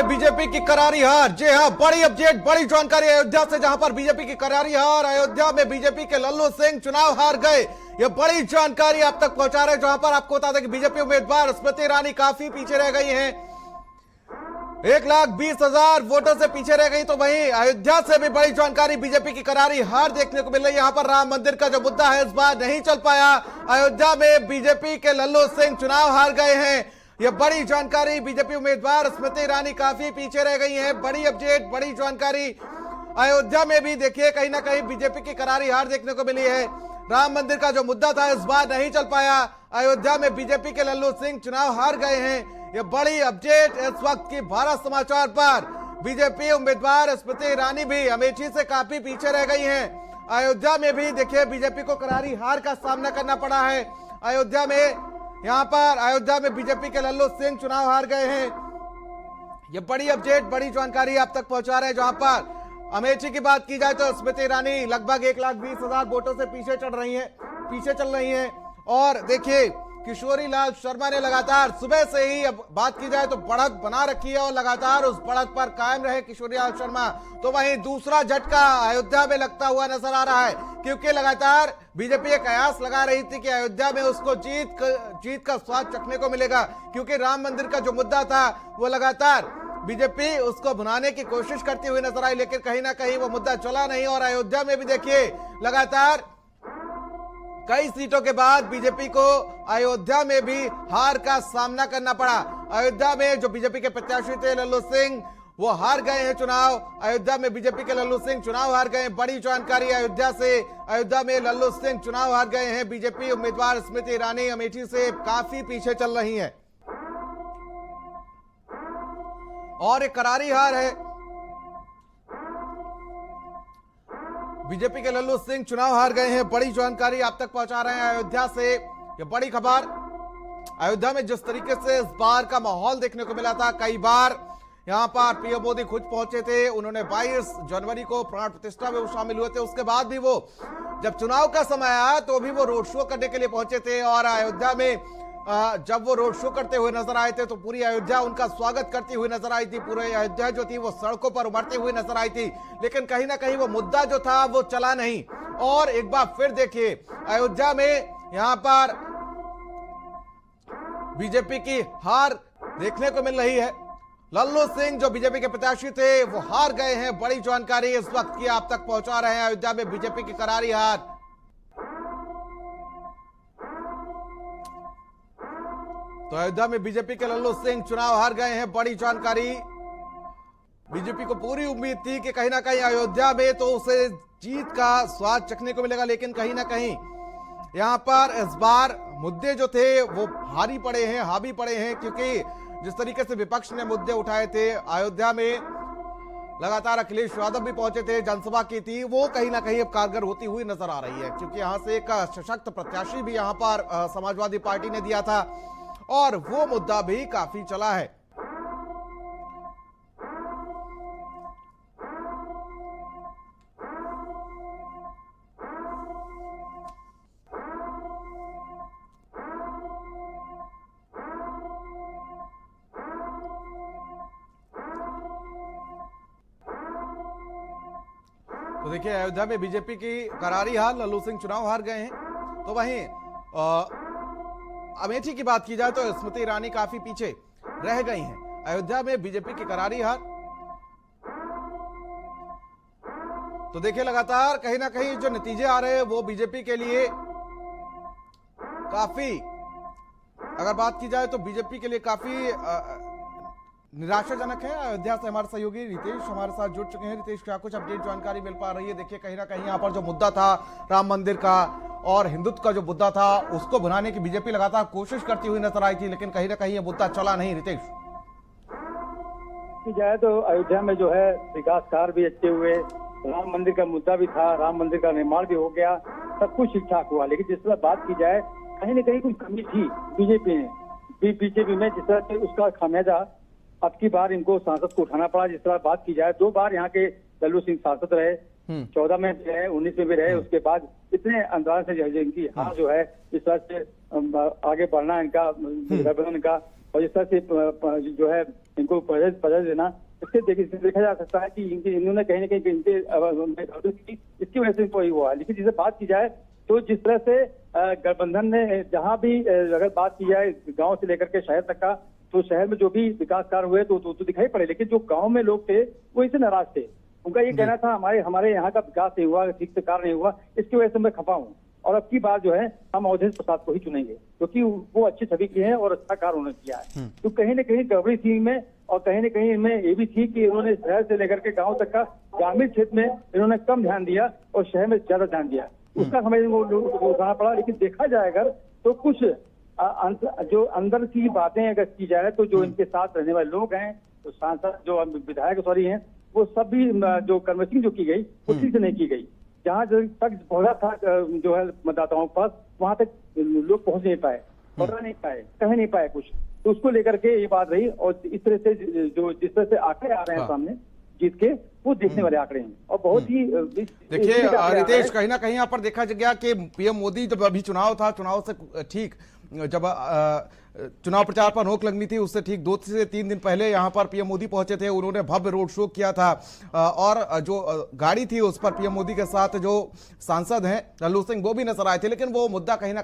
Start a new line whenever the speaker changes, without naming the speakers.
BJP की करारी हार। जी हां, बड़ी अपडेट, बड़ी जानकारी अयोध्या से, जहां पर बीजेपी की करारी हार। अयोध्या में बीजेपी के लल्लू सिंह चुनाव हार गए। ये बड़ी जानकारी आप तक पहुंचा रहे हैं, जहां पर आपको बता दें कि बीजेपी उम्मीदवार स्मृति ईरानी काफी पीछे रह गई हैं, 1,20,000 वोटों से पीछे रह गई। तो वहीं अयोध्या से भी बड़ी जानकारी, बीजेपी की करारी हार देखने को मिल रही है। यहां पर राम मंदिर का जो मुद्दा है इस बार नहीं चल पाया। अयोध्या में बीजेपी के लल्लू सिंह चुनाव हार गए हैं। यह बड़ी जानकारी, बीजेपी उम्मीदवार स्मृति ईरानी काफी पीछे रह गई हैं। बड़ी अपडेट, बड़ी जानकारी। अयोध्या में भी देखिए कहीं ना कहीं बीजेपी की करारी हार देखने को मिली है। राम मंदिर का जो मुद्दा था इस बार नहीं चल पाया। अयोध्या में बीजेपी के लल्लू सिंह चुनाव हार गए हैं। यह बड़ी अपडेट इस वक्त की भारत समाचार पर। बीजेपी उम्मीदवार स्मृति ईरानी भी अमेठी से काफी पीछे रह गई हैं। अयोध्या में भी देखिए बीजेपी को करारी हार का सामना करना पड़ा है। अयोध्या में अयोध्या में बीजेपी के लल्लू सिंह चुनाव हार गए हैं। ये बड़ी अपडेट, बड़ी जानकारी आप तक पहुंचा रहे हैं। जहां पर अमेठी की बात की जाए तो स्मृति ईरानी लगभग 1,20,000 वोटों से पीछे चल रही हैं। और देखिए किशोरी लाल शर्मा ने लगातार सुबह से ही, अब बात की जाए तो बढ़त बना रखी है और लगातार उस बढ़त पर कायम रहे किशोरी लाल शर्मा। तो वहीं दूसरा झटका अयोध्या में लगता हुआ नजर आ रहा है, क्योंकि लगातार बीजेपी एक कयास लगा रही थी कि अयोध्या में उसको जीत का स्वाद चखने को मिलेगा, क्योंकि राम मंदिर का जो मुद्दा था वो लगातार बीजेपी उसको भुनाने की कोशिश करती हुई नजर आई, लेकिन कहीं ना कहीं वो मुद्दा चला नहीं। और अयोध्या में भी देखिए लगातार कई सीटों के बाद बीजेपी को अयोध्या में भी हार का सामना करना पड़ा। अयोध्या में जो बीजेपी के प्रत्याशी थे लल्लू सिंह, वो हार गए हैं चुनाव। अयोध्या में बीजेपी के लल्लू सिंह चुनाव हार गए हैं। बड़ी जानकारी अयोध्या से। अयोध्या में लल्लू सिंह चुनाव हार गए हैं। बीजेपी उम्मीदवार स्मृति ईरानी अमेठी से काफी पीछे चल रही है और एक करारी हार है। बीजेपी के लल्लू सिंह चुनाव हार गए हैं। बड़ी जानकारी आप तक पहुंचा रहे हैं अयोध्या से। यह बड़ी खबर। अयोध्या में जिस तरीके से इस बार का माहौल देखने को मिला था, कई बार यहां पर पीएम मोदी खुद पहुंचे थे। उन्होंने 22 जनवरी को प्राण प्रतिष्ठा में वो शामिल हुए थे। उसके बाद भी वो जब चुनाव का समय आया तो भी वो रोड शो करने के लिए पहुंचे थे। और अयोध्या में जब वो रोड शो करते हुए नजर आए थे तो पूरी अयोध्या उनका स्वागत करती हुई नजर आई थी। पूरी अयोध्या जो थी वो सड़कों पर उमड़ती हुई नजर आई थी, लेकिन कहीं ना कहीं वो मुद्दा जो था वो चला नहीं। और एक बार फिर देखिए अयोध्या में यहां पर बीजेपी की हार देखने को मिल रही है। लल्लू सिंह जो बीजेपी के प्रत्याशी थे वो हार गए हैं। बड़ी जानकारी इस वक्त की आप तक पहुंचा रहे हैं। अयोध्या में बीजेपी की करारी हार। तो अयोध्या में बीजेपी के लल्लू सिंह चुनाव हार गए हैं। बड़ी जानकारी। बीजेपी को पूरी उम्मीद थी कि कहीं ना कहीं अयोध्या में तो उसे जीत का स्वाद चखने को मिलेगा, लेकिन कहीं ना कहीं यहां पर इस बार मुद्दे जो थे वो हावी पड़े हैं, क्योंकि जिस तरीके से विपक्ष ने मुद्दे उठाए थे अयोध्या में, लगातार अखिलेश यादव भी पहुंचे थे, जनसभा की थी, वो कहीं ना कहीं अब कारगर होती हुई नजर आ रही है। क्योंकि यहां से एक सशक्त प्रत्याशी भी यहां पर समाजवादी पार्टी ने दिया था और वो मुद्दा भी काफी चला है। तो देखिए अयोध्या में बीजेपी की करारी हार, लल्लू सिंह चुनाव हार गए हैं। तो वहीं अमेठी की बात की जाए तो स्मृति ईरानी काफी पीछे रह गई हैं। अयोध्या में बीजेपी की करारी हार। तो देखिए लगातार कहीं ना कहीं जो नतीजे आ रहे हैं वो बीजेपी के लिए काफी, अगर बात की जाए तो बीजेपी के लिए काफी निराशाजनक है। अयोध्या से हमारे सहयोगी रितेश हमारे साथ जुड़ चुके हैं। रितेश, क्या कुछ अपडेट जानकारी मिल पा रही है? देखिए कहीं ना कहीं यहाँ पर जो मुद्दा था राम मंदिर का और हिंदुत्व का जो मुद्दा था उसको भुनाने की बीजेपी लगातार कोशिश करती हुई नजर आई थी, लेकिन कहीं ना कहीं ये मुद्दा चला नहीं। रितेश
की जाए तो अयोध्या में जो है विकास कार्य भी अच्छे हुए, राम मंदिर का मुद्दा भी था, राम मंदिर का निर्माण भी हो गया, सब कुछ ठीक ठाक हुआ। लेकिन जिस तरह बात की जाए कहीं न कहीं कुछ कमी थी बीजेपी में, जिस तरह से उसका खामियाजा अब की बार इनको सांसद को उठाना पड़ा। जिस तरह बात की जाए 2 बार यहाँ के लल्लू सिंह सांसद रहे, 14 में भी रहे, 19 में भी रहे। उसके बाद इतने अंदाज से इनकी हार जो है, इस तरह से आगे बढ़ना इनका और जिस तरह से जो है इनको पदक देना, इससे देखा जा सकता है कि इन्होंने कहीं ना कहीं इनके इसकी वजह से इनको ही हुआ। लेकिन जिसे बात की जाए तो जिस तरह से गठबंधन ने जहां भी अगर बात की जाए गांव से लेकर के शहर तक का, तो शहर में जो भी विकास कार्य हुए तो दिखाई पड़े, लेकिन जो गांव में लोग थे वो इससे नाराज थे। उनका ये कहना था हमारे यहाँ का विकास नहीं हुआ, ठीक से कार्य नहीं हुआ, इसकी वजह से मैं खफा हूँ और अब की बार जो है हम अवधेश प्रसाद को ही चुनेंगे, क्योंकि वो अच्छी छवि की है और अच्छा कार्य उन्होंने किया है। तो कहीं ना कहीं गड़बड़ी थी इनमें, और कहीं ना कहीं इनमें ये भी थी कि इन्होंने शहर से लेकर के गांव तक का ग्रामीण क्षेत्र में इन्होंने कम ध्यान दिया और शहर में ज्यादा ध्यान दिया, उसका हमें उठाना पड़ा। लेकिन देखा जाए अगर तो कुछ जो अंदर की बातें अगर की जाए तो जो इनके साथ रहने वाले लोग हैं, तो सांसद जो विधायक हैं, वो सब भी जो कन्वर्सिंग जो की गई वो ठीक से नहीं की गई। जहाँ तक पहुंचा था जो है मतदाताओं के पास, वहां तक लोग पहुंच नहीं पाए, पढ़ नहीं पाए, कह नहीं पाए कुछ, तो उसको लेकर के ये बात रही। और इस तरह से जो जिस तरह से आंकड़े आ रहे हैं सामने जीत के, वो देखने वाले आंकड़े हैं और बहुत ही
देखिए रितेश, कहीं ना कहीं यहाँ पर देखा गया कि पीएम मोदी जब अभी चुनाव था, चुनाव से ठीक जब चुनाव प्रचार पर रोक लगनी थी उससे ठीक 2 से 3 दिन पहले यहाँ पर पीएम मोदी पहुंचे थे। उन्होंने भव्य रोड शो किया था और जो गाड़ी थी उस पर पीएम मोदी के साथ जो सांसद हैं लल्लू सिंह वो भी नजर आए थे, लेकिन वो मुद्दा कहीं ना